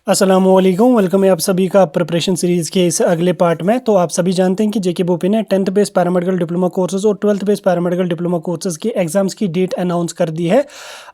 अस्सलामुअलैकुम, वेलकम है आप सभी का प्रिपरेशन सीरीज़ के इस अगले पार्ट में। तो आप सभी जानते हैं कि जेके बोपी ने 10th base paramedical diploma courses और 12th base paramedical diploma courses की एग्जाम्स की डेट अनाउंस कर दी है।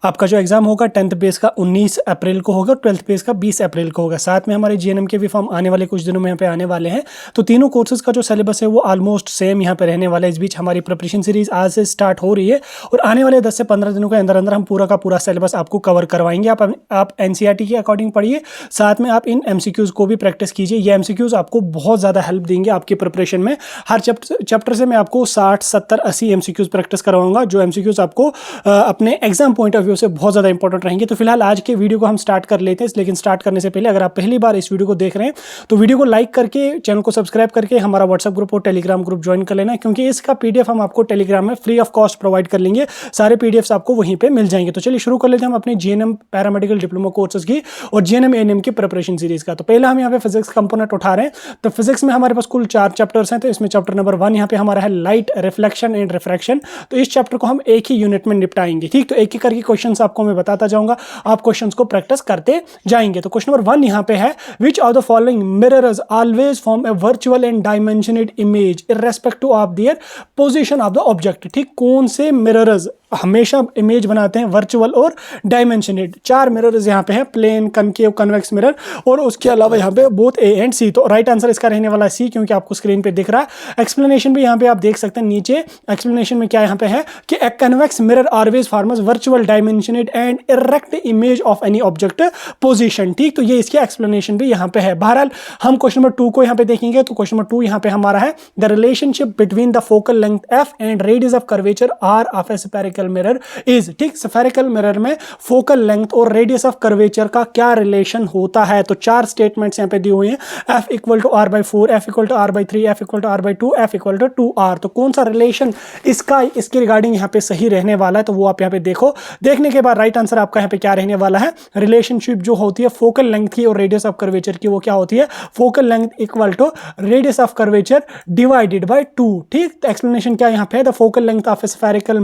आपका जो एग्जाम होगा 10th बेस का 19 अप्रैल को होगा, 12th बेस का 20 अप्रैल को होगा। साथ में हमारे जीएनएम के भी फॉर्म आने वाले कुछ दिनों में यहाँ पे आने वाले हैं। तो तीनों कोर्सेज का जो सिलेबस है वो ऑलमोस्ट सेम यहाँ पे रहने वाला है। इस बीच हमारी प्रिपरेशन सीरीज आज से स्टार्ट हो रही है और आने वाले 10 से 15 दिनों के अंदर अंदर हम पूरा का पूरा सिलेबस आपको कवर करवाएंगे। आप एनसीईआरटी के अकॉर्डिंग पढ़िए, साथ में आप इन एमसीक्यूज को भी प्रैक्टिस कीजिए। ये एमसीक्यूज आपको बहुत ज़्यादा हेल्प देंगे आपकी प्रिपरेशन में। हर चैप्टर से मैं आपको 60, 70, 80 एमसीक्यूज प्रैक्टिस करवाऊंगा, जो एमसीक्यूज आपको अपने एग्जाम पॉइंट ऑफ व्यू से बहुत ज़्यादा इंपॉर्टेंट रहेंगे। तो फिलहाल आज के वीडियो को हम स्टार्ट कर लेते हैं, लेकिन स्टार्ट करने से पहले अगर आप पहली बार इस वीडियो को देख रहे हैं तो वीडियो को लाइक करके, चैनल को सब्सक्राइब करके हमारा व्हाट्सएप ग्रुप और टेलीग्राम ग्रुप ज्वाइन कर लेना, क्योंकि इसका पीडीएफ हम आपको टेलीग्राम में फ्री ऑफ कॉस्ट प्रोवाइड कर लेंगे। सारे पीडीएफ्स आपको वहीं पे मिल जाएंगे। तो चलिए शुरू कर लेते हैं हम अपने जीएनएम पैरामेडिकल डिप्लोमा कोर्सेज की और जीएनएम एएनएम की प्रिपरेशन सीरीज का। तो पहला हम यहाँ पे फिजिक्स कंपोनेंट उठा रहे हैं। तो फिजिक्स में हमारे पास कुल 4 चैप्टर्स हैं। तो इसमें चैप्टर नंबर 1 यहाँ पे हमारा है लाइट, रिफ्लेक्शन एंड रिफ्रैक्शन। तो इस चैप्टर को हम एक ही यूनिट में निपटाएंगे, ठीक। तो एक एक करके क्वेश्चंस आपको मैं बताता जाऊंगा, आप क्वेश्चंस को प्रैक्टिस करते जाएंगे। तो क्वेश्चन नंबर 1 यहाँ पे है, which of the following mirrors always form a virtual and dimensioned image irrespective of their position of the object. ठीक, कौन से मिरर्स हमेशा इमेज बनाते हैं वर्चुअल और डायमेंशनड? 4 मिरर्स यहाँ पे हैं, प्लेन, कनकेव, कन्वेक्स मिरर, और उसके अलावा यहाँ पे बोथ ए एंड सी। तो राइट आंसर इसका रहने वाला है सी, क्योंकि आपको स्क्रीन पे दिख रहा है। एक्सप्लेनेशन भी यहाँ पे आप देख सकते हैं नीचे। एक्सप्लेनेशन में क्या यहाँ पे है कि a convex mirror always forms virtual dimensioned and erect image of any object position. ठीक, तो ये इसकी एक्सप्लेनेशन भी यहाँ पे है। बहरहाल हम क्वेश्चन नंबर 2 को यहाँ पे देखेंगे। तो क्वेश्चन नंबर 2 यहाँ पे हमारा है, the relationship between the focal length F and radius of curvature R of a spherical mirror is. ठीक, स्फेरिकल मिरर में फोकल लेंथ और रेडियस ऑफ कर्वेचर का क्या रिलेशन होता है? तो 4 स्टेटमेंट्स यहाँ पे दी हुई हैं, f equal to r/4, f equal to r/3, f equal to r/2, f equal to 2r। तो कौन सा रिलेशन इसके रिगार्डिंग यहाँ पे सही रहने वाला है? तो वो आप यहाँ पे देखो। देखने के बाद राइट आंसर आपका यहाँ पे क्या रहने वाला है? रिलेशनशिप जो होती है फोकल लेंथ की और रेडियस ऑफ कर्वेचर की, वो क्या होती है? Focal length equal to radius of curvature divided by 2। ठीक, तो एक्सप्लेनेशन क्या यहाँ पे है? The focal length of a spherical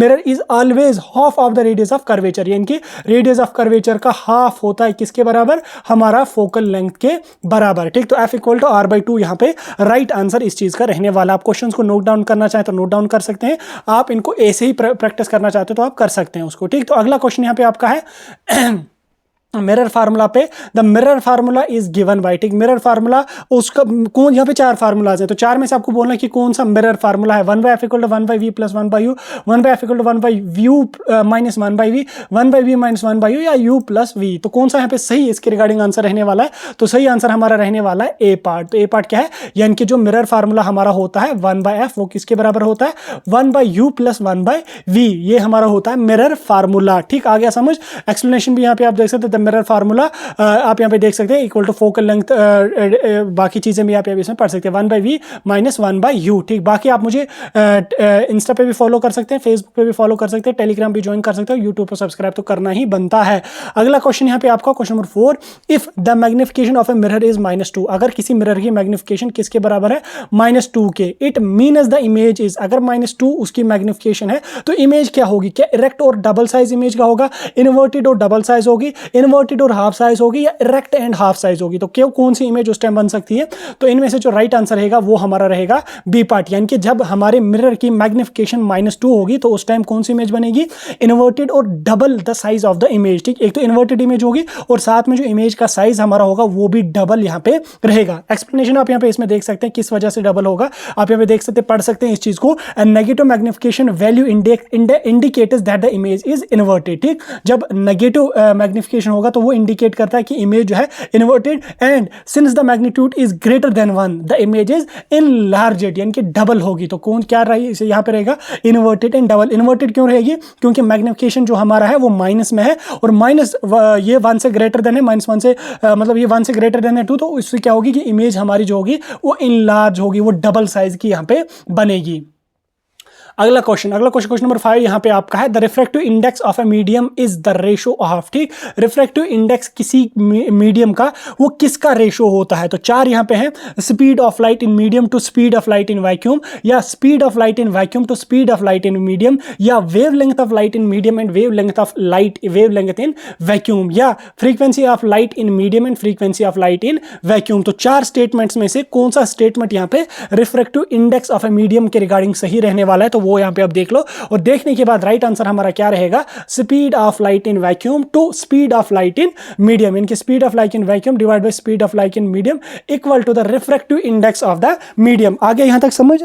mirror is always half of the radius of curvature, यानी कि रेडियस ऑफ कर्वेचर का हाफ होता है किसके बराबर? हमारा फोकल लेंथ के बराबर। ठीक, तो f इक्वल टू r/2 यहाँ पे राइट आंसर इस चीज का रहने वाला। आप क्वेश्चंस को नोट डाउन करना चाहें तो नोट डाउन कर सकते हैं, आप इनको ऐसे ही प्रैक्टिस करना चाहते हो तो आप कर सकते हैं उसको। ठीक, तो अगला क्वेश्चन यहाँ पे आपका है मिरर फार्मूला पे, the mirror formula is given by. ठीक, मिरर फार्मूला उसका कौन, यहाँ पे 4 फार्मूलाज हैं, तो 4 में से आपको बोलना है कि कौन सा मिरर फार्मूला है। 1/f equal to 1/v plus 1/u, 1/f equal to 1/v minus 1/v, 1/v minus 1/u, या u प्लस v। तो कौन सा यहाँ पे सही इसके रिगार्डिंग आंसर रहने वाला है? तो सही आंसर हमारा रहने वाला है ए पार्ट। तो ए पार्ट क्या है? यानी कि जो मिरर फार्मूला हमारा होता है 1/f, वो किसके बराबर होता है? 1/u प्लस 1/v, ये हमारा होता है मिरर फार्मूला। ठीक, आ गया समझ? एक्सप्लेनेशन भी यहाँ पे आप देख सकते हैं, मिरर फार्मूला आप यहाँ पे देख सकते हैं इक्वल टू फोकल लेंथ, बाकी चीजें भी आप इसमें पढ़ सकते हैं, 1/v माइनस 1/u। ठीक, बाकी आप मुझे इंस्टा पे भी फॉलो कर सकते हैं, फेसबुक पे भी फॉलो कर सकते हैं, टेलीग्राम भी ज्वाइन कर सकते हो, यूट्यूब पर सब्सक्राइब तो करना ही बनता है। अगला क्वेश्चन यहाँ पे आपका question number 4, if the magnification of a mirror is -2, अगर किसी मिरर की मैग्निफिकेशन किसके बराबर है? -2 के। It means the image is, अगर -2 उसकी मैग्निफिकेशन है तो इमेज क्या होगी? क्या इरेक्ट और डबल साइज इमेज का होगा, इन्वर्टेड और डबल साइज होगी, इन्वर्टेड और हाफ साइज होगी, या इरेक्ट एंड हाफ साइज होगी? तो क्यों, कौन सी इमेज उस टाइम बन सकती है? तो इनमें से जो राइट आंसर रहेगा वो हमारा रहेगा बी पार्ट, यानी कि जब हमारे मिरर की मैग्निफिकेशन -2 होगी तो उस टाइम कौन सी इमेज बनेगी? इन्वर्टेड और double the size of the image. ठीक, एक तो इन्वर्टेड इमेज होगी और साथ में जो इमेज का साइज हमारा होगा वो भी डबल यहाँ पे रहेगा। एक्सप्लेनेशन आप यहाँ पे इसमें देख सकते हैं किस वजह से डबल होगा, आप यहाँ पे देख सकते हैं, पढ़ सकते हैं इस चीज को। Negative magnification value indicates that the image is inverted. ठीक, जब नेगेटिव मैग्निफिकेशन होगा तो वो इंडिकेट करता है कि इमेज जो है inverted, and since the magnitude is greater than 1 the image is enlarged, यानी कि डबल होगी। तो कौन क्या रही यहाँ पे रहेगा? Inverted and double. इन्वर्टेड क्यों रहेगी? क्योंकि मैग्निफिकेशन जो हमारा है वो माइनस में है, और माइनस ये 1 से ग्रेटर देन है, -1 से मतलब ये 1 से ग्रेटर देन है 2, तो इससे क्या होगी कि इमेज हमारी जो होगी वो इनलार्ज होगी, वो डबल साइज की यहाँ पे बनेगी। अगला क्वेश्चन क्वेश्चन नंबर 5 यहाँ पे आपका है, the refractive index of a medium is the ratio of, ठीक, रिफ्रैक्टिव इंडेक्स किसी मीडियम का वो किसका रेशो होता है। तो 4 यहाँ पे है, speed of light in medium to speed of light in vacuum, या speed of light in vacuum to speed of light in medium, या wavelength of light in medium and wavelength of light wavelength in vacuum, या frequency of light in medium and frequency of light in vacuum. तो 4 statements में से कौन सा statement यहाँ पे refractive index of a medium के regarding सही रहने वाला है, तो वो यहाँ पे आप देख लो। और देखने के बाद राइट आंसर हमारा क्या रहेगा, speed of light in vacuum to speed of light in medium, इनकी speed of light in vacuum divide by speed of light in medium equal to the refractive index of the medium. आगे यहां तक समझ,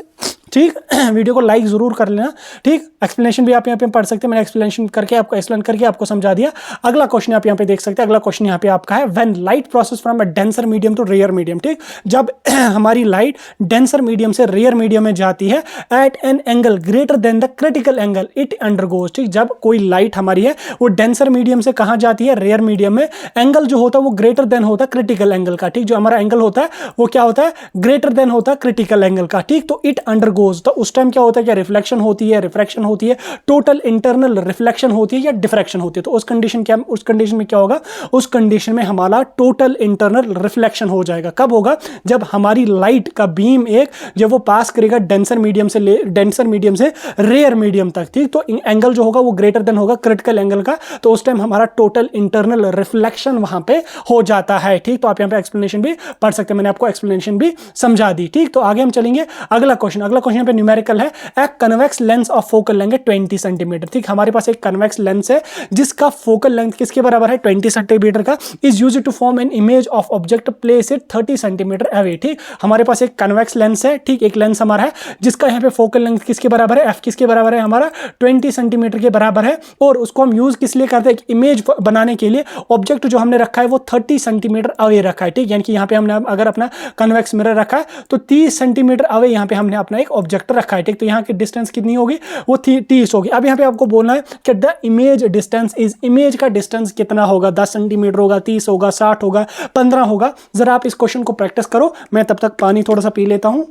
ठीक। Video को like जरूर कर लेना, ठीक। एक्सप्लेनेशन भी आप यहाँ पे पढ़ सकते हैं, मैंने एक्सप्लेनेशन करके आपको एक्सप्लेन करके आपको समझा दिया। अगला क्वेश्चन आप यहाँ पे देख सकते हैं, अगला क्वेश्चन यहाँ पे आपका है, when light processes from a denser medium to rare medium, ठीक, जब हमारी लाइट डेंसर मीडियम से रेयर मीडियम में जाती है at an angle greater than the critical angle it undergoes, ठीक, जब कोई लाइट हमारी है वो डेंसर मीडियम से कहां जाती है, रेयर मीडियम में, एंगल जो होता है वो ग्रेटर देन होता है क्रिटिकल एंगल का, ठीक, जो हमारा एंगल होता है वो क्या होता है, ग्रेटर देन होता है क्रिटिकल एंगल का, ठीक। तो इट अंडरगोज, तो उस टाइम क्या होता है, क्या रिफ्लेक्शन होती है, रिफ्रैक्शन होती है, टोटल इंटरनल रिफ्लेक्शन होती है या डिफ्रैक्शन होती है। तो उस कंडीशन में क्या होगा, उस कंडीशन में हमारा टोटल इंटरनल रिफ्लेक्शन हो जाएगा। कब होगा, जब हमारी लाइट का बीम एक जब वो पास करेगा डेंसर मीडियम से रेयर मीडियम तक, ठीक, तो एंगल जो होगा वो ग्रेटर देन होगा क्रिटिकल एंगल का, तो उस टाइम हमारा टोटल इंटरनल रिफ्लेक्शन वहां पे हो जाता है, ठीक। तो आप यहां पे एक्सप्लेनेशन भी पढ़ सकते हैं, मैंने आपको एक्सप्लेनेशन भी समझा दी, ठीक। तो आगे हम चलेंगे, अगला क्वेश्चन यहां पे न्यूमेरिकल है, a convex lens of focal length 20 centimetre, ठीक, हमारे पास एक कन्वेक्स लेंस है जिसका फोकल लेंथ किसके बराबर है, 20 सेंटीमीटर का, is used to form an image of object, place it 30 centimetre away, ठीक। हमारे पास एक कन्वेक्स लेंस है, ठीक, एक लेंस हमारा है जिसका यहाँ पे फोकल लेंथ किसके बराबर है, एफ किसके बराबर है, हमारा 20 सेंटीमीटर के बराबर है, और उसको हम यूज किस लिए करते हैं, इमेज बनाने के लिए। ऑब्जेक्ट जो हमने रखा है वो 30 सेंटीमीटर अवे रखा है, ठीक, यानी कि यहाँ पे हमने अगर अपना कन्वेक्स मिरर रखा है तो 30 सेंटीमीटर अवे यहाँ पे हमने अपना एक ऑब्जेक्ट रखा है, ठीक। तो यहाँ की डिस्टेंस कितनी होगी, वो 30 होगी। अब यहाँ पे आपको बोलना है कि the image distance is, image का डिस्टेंस कितना होगा, 10 सेंटीमीटर होगा, 30 होगा, 60 होगा, 15 होगा। जरा आप इस क्वेश्चन को प्रैक्टिस करो, मैं तब तक पानी थोड़ा सा पी लेता हूं।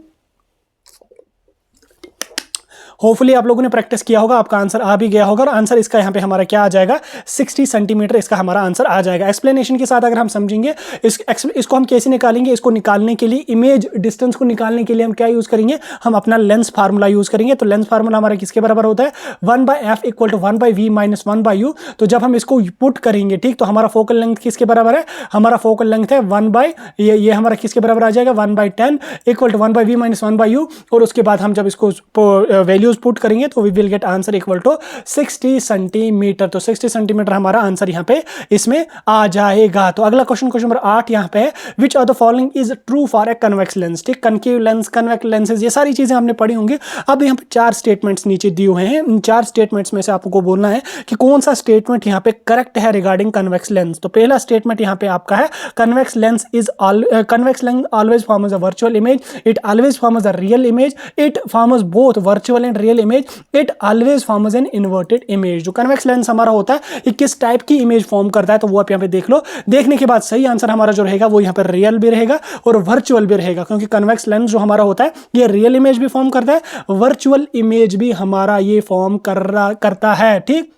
होपफुली आप लोगों ने प्रैक्टिस किया होगा, आपका आंसर आ भी गया होगा, और आंसर इसका यहाँ पे हमारा क्या आ जाएगा, 60 सेंटीमीटर इसका हमारा आंसर आ जाएगा। एक्सप्लेनेशन के साथ अगर हम समझेंगे इसको हम कैसे निकालेंगे, इसको निकालने के लिए, इमेज डिस्टेंस को निकालने के लिए हम क्या यूज करेंगे, हम अपना लेंस फार्मूला यूज करेंगे। तो लेंस फार्मूला हमारा किसके बराबर होता है, 1/f equal to 1/v minus 1/u। तो जब हम इसको पुट करेंगे, ठीक, तो हमारा फोकल लेंथ किसके बराबर है, हमारा फोकल लेंथ है 1 ये हमारा किसके बराबर आ जाएगा, 1/10 equal to 1/v minus 1/u। और उसके बाद हम जब इसको वैल्यूज पुट करेंगे तो we will get answer equal to 60 centimetre. तो 60 सेंटीमीटर हमारा आंसर यहाँ पे इसमें आ जाएगा। तो अगला क्वेश्चन नंबर 8 यहाँ पे है, which of the following is true for A convex lens, ठीक, कनकेव लेंस, कन्वेक्स लेंसेज, ये सारी चीजें हमने पढ़ी होंगी। अब यहाँ पे 4 स्टेटमेंट्स नीचे दिए हुए हैं, इन 4 स्टेटमेंट्स में से आपको बोलना है कि कौन सा स्टेटमेंट यहाँ पे करेक्ट है रिगार्डिंग कन्वेक्स लेंस। तो पहला स्टेटमेंट यहाँ पे आपका है, convex lens always forms a virtual image, it always forms a real image, it forms both virtual and real image, it always forms an inverted image. जो convex lens हमारा होता है ये किस टाइप की इमेज फॉर्म करता है, तो वो आप यहाँ पे देख लो। देखने के बाद सही आंसर हमारा जो रहेगा वो यहाँ पे रियल भी रहेगा और वर्चुअल भी रहेगा, क्योंकि कन्वेक्स लेंस जो हमारा होता है ये रियल इमेज भी फॉर्म करता है, वर्चुअल इमेज भी हमारा ये फॉर्म करता है, ठीक।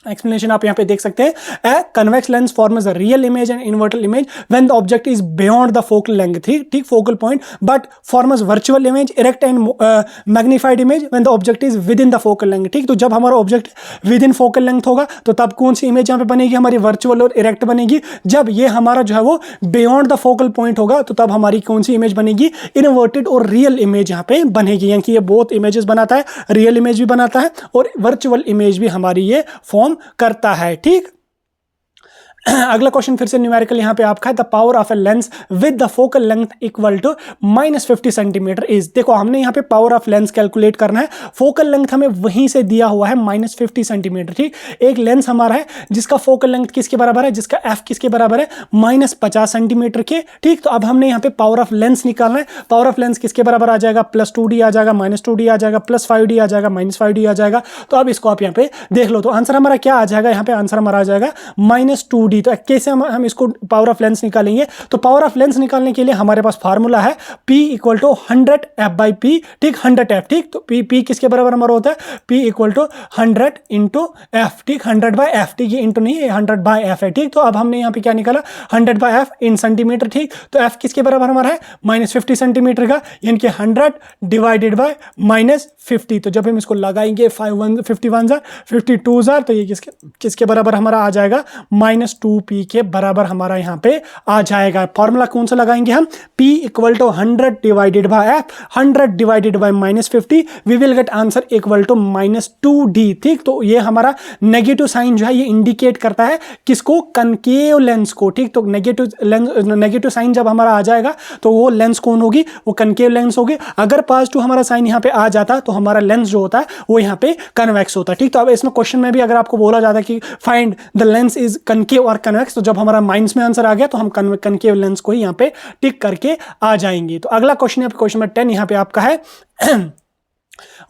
एक्सप्लेनेशन आप यहाँ पे देख सकते हैं, a convex lens forms a real image and inverted image when the object is beyond the focal length, ठीक, focal point, but forms virtual image, erect and magnified image when the object is within the focal length, ठीक। तो जब हमारा object within focal length होगा तो तब कौन सी image यहाँ पे बनेगी, हमारी वर्चुअल और इरेक्ट बनेगी। जब ये हमारा जो है वो बियॉन्ड द फोकल पॉइंट होगा तो तब हमारी कौन सी इमेज बनेगी, इन्वर्टेड और रियल इमेज यहाँ पे बनेगी, यानी कि ये बोथ इमेजेस बनाता है, रियल इमेज भी बनाता है और वर्चुअल इमेज भी हमारी ये फॉर्म करता है, ठीक। अगला क्वेश्चन फिर से न्यूमेरिकल यहाँ पे आपका है, the power of a lens with the focal length equal to -50 centimetre is. देखो हमने यहाँ पे पावर ऑफ लेंस कैलकुलेट करना है, फोकल लेंथ हमें वहीं से दिया हुआ है -50 सेंटीमीटर, ठीक। एक लेंस हमारा है जिसका फोकल लेंथ किसके बराबर है, जिसका एफ किसके बराबर है, -50 सेंटीमीटर के, ठीक। तो अब हमने यहाँ पे पावर ऑफ लेंस निकालना है, पावर ऑफ लेंस किसके बराबर आ जाएगा, +2d आ जाएगा, -2d आ जाएगा, +5d आ जाएगा, -5d आ जाएगा। तो अब इसको आप यहाँ पे देख लो, तो आंसर हमारा क्या आ जाएगा, यहाँ पे आंसर हमारा आ जाएगा -2d 2d। तो कैसे हम इसको पावर ऑफ लेंस निकालेंगे? तो पावर ऑफ लेंस निकालने के लिए हमारे पास फार्मूला है P इक्वल टू 100f/p, ठीक, 100f, ठीक। तो P किसके बराबर हमारा होता है? P equal to 100 into f, ठीक, 100/f, ठीक, ये इंटू नहीं है, 100/f है, ठीक। तो अब हमने यहाँ पे क्या निकाला? 100/f इन सेंटीमीटर, ठीक। तो f किसके बराबर हमारा है? -50 सेंटीमीटर का, यानी कि 100 डिवाइडेड बाय -50। तो जब हम इसको लगाएंगे 51 52 तो ये किसके बराबर हमारा आ जाएगा? -2p के बराबर हमारा यहाँ पे आ जाएगा। फॉर्मूला कौन सा लगाएंगे हम? P equal to 100 divided by f, 100 divided by -50, we will get answer equal to -2d, ठीक। तो ये हमारा नेगेटिव साइन जो है ये इंडिकेट करता है किसको? कनकेव लेंस को, ठीक। तो नेगेटिव साइन जब हमारा आ जाएगा तो वो लेंस कौन होगी? वो कनकेव लेंस होगी। अगर पॉजिटिव हमारा साइन यहाँ पे आ जाता तो हमारा लेंस जो होता है वो यहाँ पे कन्वेक्स होता है, ठीक। तो अब इसमें क्वेश्चन में भी अगर आपको बोला जाता है कि find the lens is concave और कन्वेक्स, तो जब हमारा माइंड्स में आंसर आ गया तो हम कनकेव लेंस को ही यहाँ पे टिक करके आ जाएंगे। तो अगला क्वेश्चन है क्वेश्चन नंबर 10 यहाँ पे आपका है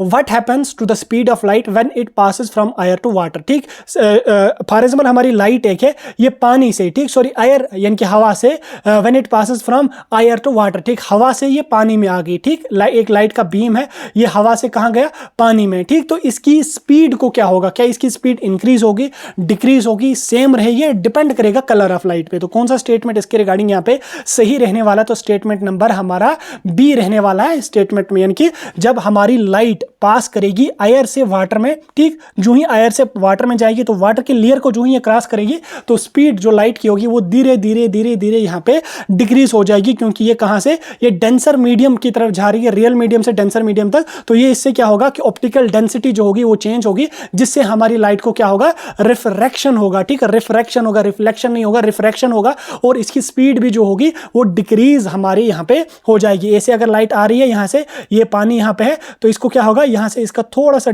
What happens to the speed of light when it passes from air to water, ठीक। फॉर एग्जाम्पल हमारी लाइट एक है, ये पानी से, ठीक, सॉरी एयर यानी कि हवा से, when it passes from air to water, ठीक, हवा से ये पानी में आ गई, ठीक। एक लाइट का बीम है, ये हवा से कहाँ गया? पानी में, ठीक। तो इसकी स्पीड को क्या होगा? क्या इसकी स्पीड इंक्रीज होगी, डिक्रीज होगी, सेम रहेगी? डिपेंड करेगा कलर ऑफ लाइट पे। तो कौन सा स्टेटमेंट इसके रिगार्डिंग यहाँ पे सही रहने वाला? तो स्टेटमेंट नंबर हमारा बी रहने वाला है स्टेटमेंट में, यानी कि जब हमारी लाइट पास करेगी एयर से वाटर में, ठीक, जो ही एयर से वाटर में जाएगी तो वाटर के लेयर को जो ही ये क्रॉस करेगी तो स्पीड जो लाइट की होगी वो धीरे धीरे धीरे धीरे यहाँ पे डिक्रीज हो जाएगी, क्योंकि ये कहाँ से? ये डेंसर मीडियम की तरफ जा रही है, रियल मीडियम से डेंसर मीडियम तक। तो ये इससे क्या होगा कि ऑप्टिकल डेंसिटी जो होगी वो चेंज होगी, जिससे हमारी लाइट को क्या होगा? रिफ्रैक्शन होगा, ठीक है, रिफ्रैक्शन होगा, रिफ्लेक्शन नहीं होगा, रिफ्रैक्शन होगा, और इसकी स्पीड भी जो होगी वो डिक्रीज हमारे यहाँ पे हो जाएगी। ऐसे अगर लाइट आ रही है यहाँ से, ये पानी यहाँ पे है, तो इसको क्या होगा? यहाँ से इसका थोड़ा सा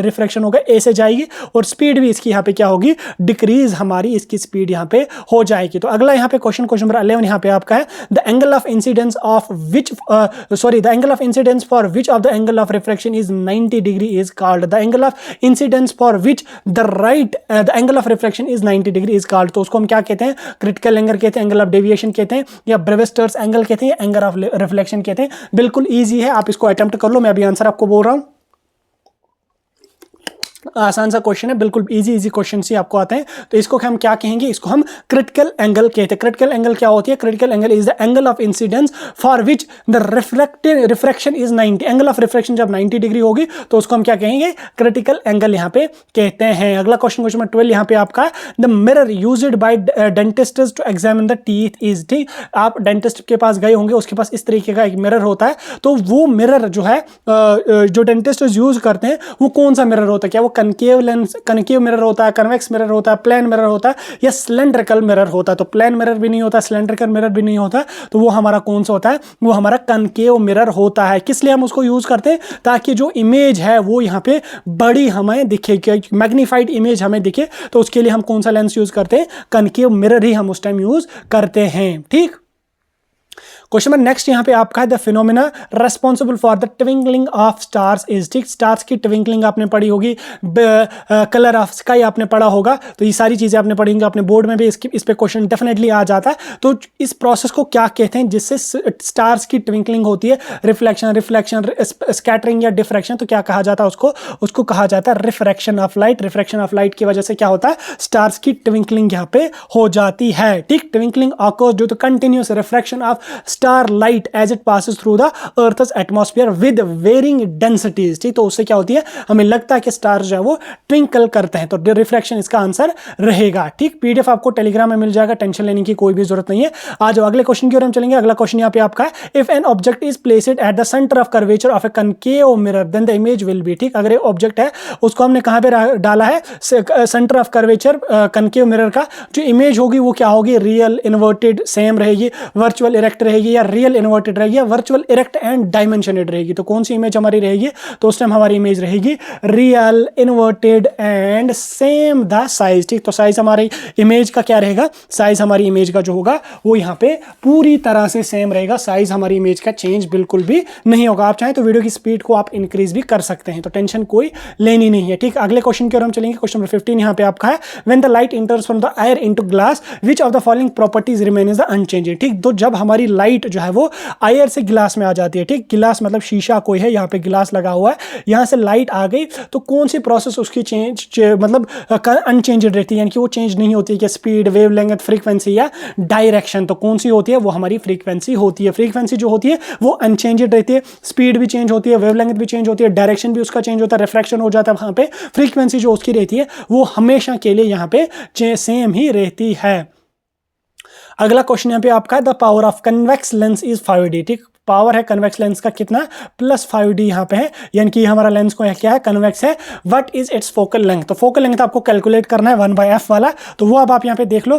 रिफ्रैक्शन होगा, ऐसे जाएगी, और स्पीड भी इसकी यहाँ पे क्या होगी? डिक्रीज हमारी इसकी स्पीड यहाँ पे हो जाएगी। तो अगला यहाँ पे क्वेश्चन नंबर 11 यहाँ पे आपका है the angle of incidence of which the angle of incidence for which of the angle of refraction is 90 degree is called the angle of incidence for which the angle of refraction is 90 degree is called. तो उसको हम क्या कहते हैं? Critical angle कहते हैं, angle of deviation कहते हैं, या ब्रेविस्टर्स एंगल कहते हैं, एंगल ऑफ रिफ्लेक्शन कहते हैं। बिल्कुल ईजी है, आप इसको अटेम्प्ट कर लो, मैं अभी आंसर आपको बोल रहा हूं। आसान सा क्वेश्चन है, बिल्कुल इजी क्वेश्चन ही आपको आते हैं। तो इसको हम क्या कहेंगे? इसको हम क्रिटिकल एंगल कहते हैं। क्रिटिकल एंगल क्या होती है? Critical angle is the angle of incidence for which the refraction is 90। Angle of refraction जब 90 डिग्री होगी तो उसको हम क्या कहेंगे? क्रिटिकल एंगल यहाँ पे कहते हैं। अगला क्वेश्चन नंबर 12 यहाँ पे आपका the mirror used by dentist to examine the teeth is, ठीक। आप डेंटिस्ट के पास गए होंगे, उसके पास इस तरीके का एक मिरर होता है, तो वो मिरर जो है जो डेंटिस्ट यूज करते हैं वो कौन सा मिरर होता है? क्या वो कनकेव लेंस, कनकेव मिरर होता है, कन्वेक्स मिरर होता है, प्लेन मिरर होता है, या सिलेंड्रिकल मिरर होता है? तो प्लेन मिरर भी नहीं होता, सिलेंड्रिकल मिरर भी नहीं होता, तो वो हमारा कौन सा होता है? वो हमारा कनकेव मिरर होता है। किस लिए हम उसको यूज करते हैं? ताकि जो इमेज है वो यहाँ पे बड़ी हमें दिखे, मैग्नीफाइड इमेज हमें दिखे, तो उसके लिए हम कौन सा लेंस यूज करते हैं? कनकेव मिरर ही हम उस टाइम यूज करते हैं, ठीक। क्वेश्चन नंबर नेक्स्ट यहाँ पे आपका है the phenomena responsible for the twinkling of stars is, ठीक। स्टार्स की ट्विंकलिंग आपने पढ़ी होगी, कलर ऑफ स्काई आपने पढ़ा होगा, तो ये सारी चीजें आपने पढ़ी होंगी, अपने बोर्ड में भी इस पे क्वेश्चन डेफिनेटली आ जाता है। तो इस प्रोसेस को क्या कहते हैं जिससे स्टार्स की ट्विंकलिंग होती है? रिफ्लेक्शन, स्कैटरिंग या डिफ्रैक्शन। तो क्या कहा जाता है उसको कहा जाता है refraction of light. Refraction of light की वजह से क्या होता है? स्टार्स की ट्विंकलिंग यहाँ पे हो जाती है, ठीक। Twinkling occurs due to continuous refraction of star light as it passes through the earth's atmosphere with varying densities, ठीक। तो उससे क्या होती है? हमें लगता है कि स्टार जो है वो ट्विंकल करते हैं, तो रिफ्रैक्शन इसका आंसर रहेगा, ठीक। पीडीएफ आपको टेलीग्राम में मिल जाएगा, टेंशन लेने की कोई भी जरूरत नहीं है। आज अगले क्वेश्चन की ओर हम चलेंगे। अगला क्वेश्चन यहाँ पे आपका है if an object is placed at the centre of curvature of a concave mirror then the image will be, ठीक। अगर एक ऑब्जेक्ट है उसको हमने कहां पे डाला है? Centre of curvature concave mirror का, जो इमेज होगी वो क्या होगी? रियल, इन्वर्टेड, सेम रहेगी, वर्चुअल, इरेक्ट रहेगी, रहेगी या रियल इन्वर्टेड रहेगी या वर्चुअल इरेक्ट एंड डायमेंशनेड रहेगी। तो कौन सी इमेज हमारी रहेगी, तो उस टाइम हमारी इमेज रहेगी real inverted and same the size. ठीक, तो साइज हमारी इमेज का क्या रहेगा, साइज हमारी इमेज का जो होगा वो यहाँ पे पूरी तरह से सेम रहेगा, साइज हमारी इमेज का चेंज बिल्कुल भी नहीं होगा। आप चाहें तो वीडियो की स्पीड को आप इंक्रीज भी कर सकते हैं, तो टेंशन कोई लेनी नहीं है। ठीक, अगले क्वेश्चन की ओर हम चलेंगे। क्वेश्चन नंबर 15 यहाँ पे आपका है, when the light इंटर्स from the air into glass which of the following properties remain is the unchanged. ठीक, तो जब हमारी लाइट जो है वो एयर से गिलास में आ जाती है, ठीक, गिलास मतलब शीशा कोई है, यहाँ पे गिलास लगा हुआ है, यहाँ से लाइट आ गई, तो कौन सी प्रोसेस उसकी मतलब अनचेंज्ड रहती है, यानी कि वो चेंज नहीं होती है कि स्पीड, वेवलेंथ, फ्रीक्वेंसी या डायरेक्शन। तो कौन सी होती है, वो हमारी फ्रीक्वेंसी होती है। फ्रीक्वेंसी जो होती है वो अनचेंज्ड रहती है, स्पीड भी चेंज होती है, वेवलेंथ भी चेंज होती है, डायरेक्शन भी उसका चेंज होता है, रिफ्रैक्शन हो जाता है वहां पे। फ्रीक्वेंसी जो उसकी रहती है वो हमेशा के लिए यहाँ पे सेम ही रहती है। अगला क्वेश्चन यहाँ पे आपका है, the power of convex lens is 5D। ठीक, पावर है कन्वेक्स लेंस का कितना, +5D यहाँ पे है, यानी कि हमारा लेंस को क्या है, कन्वेक्स है। What is it's focal length, तो फोकल लेंथ आपको कैलकुलेट करना है 1/f वाला, तो वो अब आप यहाँ पे देख लो।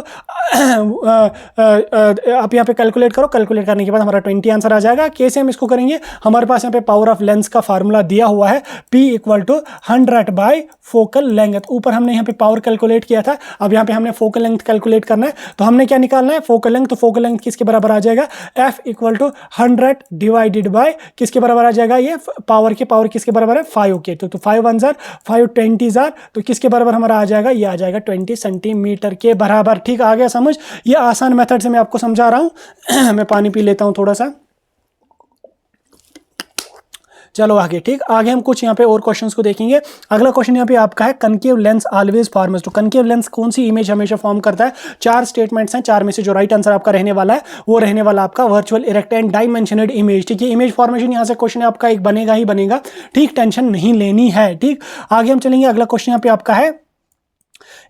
आप यहाँ पे कैलकुलेट करो, कैलकुलेट करने के बाद हमारा 20 आंसर आ जाएगा। कैसे हम इसको करेंगे, हमारे पास यहाँ पे पावर ऑफ लेंस का फार्मूला दिया हुआ है, P = 100 फोकल लेंथ। ऊपर हमने यहाँ पे पावर कैलकुलेट किया था, अब यहाँ पे हमने फोकल लेंथ कैलकुलेट करना है, तो हमने क्या निकालना है, फोकल लेंथ। तो फोकल लेंथ किसके बराबर आ जाएगा, F = 100 डिवाइडेड बाय किसके बराबर आ जाएगा, ये पावर के पावर किसके बराबर है, 5 के। तो 5 1 जार 5 20 जार, तो किसके बराबर हमारा आ जाएगा, ये आ जाएगा 20 सेंटीमीटर के बराबर। ठीक, आ गया समझ। ये आसान मेथड से मैं आपको समझा रहा हूं। मैं पानी पी लेता हूं थोड़ा सा। चलो आगे। ठीक, आगे हम कुछ यहाँ पे और क्वेश्चंस को देखेंगे। अगला क्वेश्चन यहाँ पे आपका है, कनकेव लेंस ऑलवेज फॉर्म्स। तो कनकेव लेंस कौन सी इमेज हमेशा फॉर्म करता है, 4 स्टेटमेंट्स हैं, 4 में से जो राइट आंसर आपका रहने वाला है वो रहने वाला आपका वर्चुअल इरेक्ट एंड डायमेंशनेड इमेज। ठीक है, इमेज फॉर्मेशन यहाँ से क्वेश्चन आपका एक बनेगा ही बनेगा। ठीक, टेंशन नहीं लेनी है। ठीक, आगे हम चलेंगे। अगला क्वेश्चन यहाँ पे आपका है,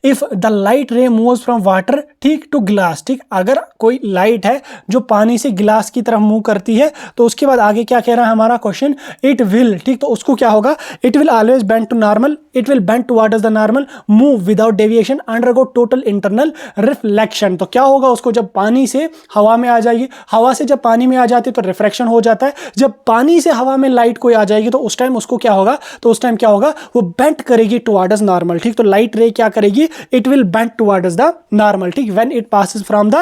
इफ द लाइट रे मूव्स फ्रॉम वाटर, ठीक, टू ग्लास। ठीक, अगर कोई लाइट है जो पानी से गिलास की तरफ मूव करती है, तो उसके बाद आगे क्या कह रहा है हमारा क्वेश्चन, इट विल, ठीक, तो उसको क्या होगा, it will always bend to normal, it will bend towards the normal, move without deviation, undergo total internal reflection. तो क्या होगा उसको, जब पानी से हवा में आ जाएगी, हवा से जब पानी में आ जाती है तो रिफ्रैक्शन हो जाता है, जब पानी से हवा में लाइट कोई आ जाएगी तो उस टाइम उसको क्या होगा, तो उस टाइम क्या होगा, वो बेंड करेगी टुवर्ड्स नॉर्मल। ठीक, तो लाइट रे क्या करेगी, it will bend towards the normal। ठीक, when it passes from the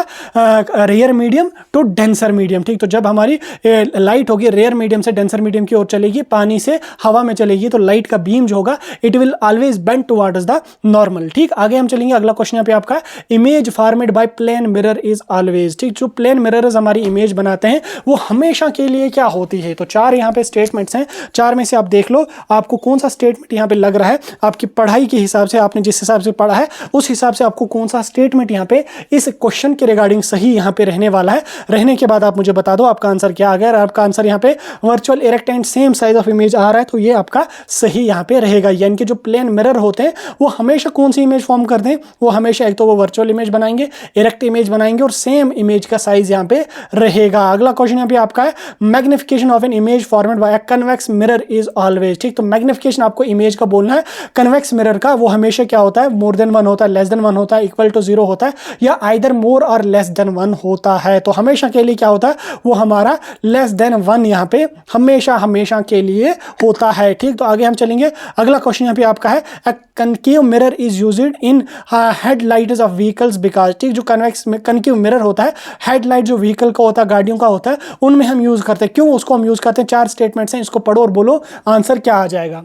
rare medium to denser medium। ठीक, तो जब हमारी लाइट होगी रेयर मीडियम से डेंसर मीडियम की ओर चलेगी, पानी से हवा में चलेगी, तो लाइट का बीम जो होगा it will always bend towards the normal। ठीक, आगे हम चलेंगे। अगला क्वेश्चन यहाँ पे आपका, image formed by plane mirror is always. ठीक, जो प्लेन मिरर्स हमारी इमेज बनाते हैं वो हमेशा के लिए क्या होती है, तो 4 यहाँ पे स्टेटमेंट्स हैं, 4 में से आप देख लो आपको कौन सा स्टेटमेंट यहाँ पे लग रहा है, आपकी पढ़ाई के हिसाब से, आपने जिस हिसाब से पढ़ा है उस हिसाब से आपको कौन सा स्टेटमेंट यहाँ पे इस क्वेश्चन के रिगार्डिंग सही यहाँ पे रहने वाला है। रहने के बाद आप मुझे बता दो आपका आंसर क्या आ गया। आपका आंसर यहाँ पे virtual erect and same size of image आ रहा है, तो ये आपका सही यहाँ पे रहेगा। यानी कि जो प्लेन मिरर होते हैं वो हमेशा कौन सी इमेज फॉर्म करते हैं, वो हमेशा एक तो वो वर्चुअल इमेज बनाएंगे, इरेक्ट इमेज बनाएंगे और सेम इमेज का साइज यहाँ पे रहेगा। अगला क्वेश्चन यहाँ पे आपका है, magnification of an image formed by a convex mirror is always. ठीक, तो मैग्निफिकेशन आपको इमेज का बोलना है, कन्वेक्स मिरर का वो हमेशा क्या होता है, मोर देन 1 होता है, लेस देन 1 होता है, इक्वल टू 0 होता है, या आइदर मोर और लेस देन 1 होता है। तो हमेशा के लिए क्या होता है, वो हमारा लेस देन 1 यहाँ पे हमेशा के लिए होता है। ठीक, तो आगे हम चलेंगे। अगला क्वेश्चन यहाँ पे आपका है, a concave mirror is used in headlights of vehicles because. ठीक, जो कनकेव मिरर होता है, हेडलाइट जो व्हीकल का होता है, गाड़ियों का होता है, उनमें हम यूज करते हैं। क्यों उसको हम यूज करते हैं, 4 स्टेटमेंट्स हैं, इसको पढ़ो और बोलो आंसर क्या आ जाएगा।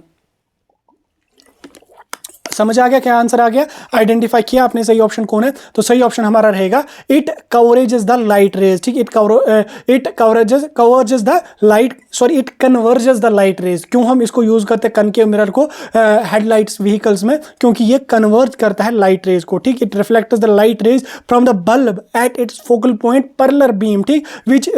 समझ आ गया क्या आंसर आ गया, आइडेंटिफाई किया आपने सही ऑप्शन कौन है, तो सही ऑप्शन हमारा रहेगा it converges the light rays. ठीक, it converges the light, sorry it converges the light rays. क्यों हम इसको यूज करते हैं कनकेव मिरर को हेडलाइट्स व्हीकल्स में, क्योंकि ये कन्वर्ज करता है लाइट रेज को। ठीक, it reflects the light rays from the bulb at its focal point parallel beam. ठीक, which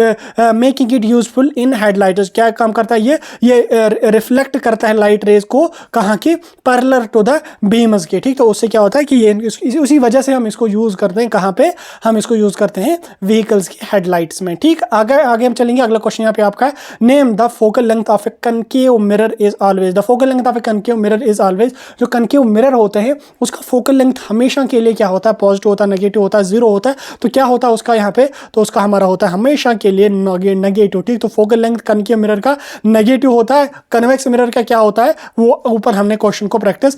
making it useful in headlights. क्या काम करता है, ये रिफ्लेक्ट करता है लाइट रेज को कहाँ की, पैरेलल टू द बीम्स के, ठीक। तो उससे क्या होता है कि ये उसी वजह से हम इसको यूज़ करते हैं, कहाँ पे हम इसको यूज़ करते हैं, व्हीकल्स की हेडलाइट्स में, ठीक। आगे आगे हम चलेंगे। अगला क्वेश्चन यहाँ पे आपका है, name the focal length of a concave mirror is always. The focal length of a concave mirror is always. जो कनकेव मिरर होते हैं उसका फोकल लेंथ हमेशा के लिए क्या होता है, पॉजिटिव होता है, नेगेटिव होता है, जीरो होता है। तो क्या होता है उसका यहाँ पे, तो उसका हमारा होता है हमेशा के लिए नेगेटिव, ठीक। तो फोकल लेंथ कनकेव मिरर का नेगेटिव होता है। कन्वेक्स मिरर का क्या होता है, वो ऊपर हमने क्वेश्चन को प्रैक्टिस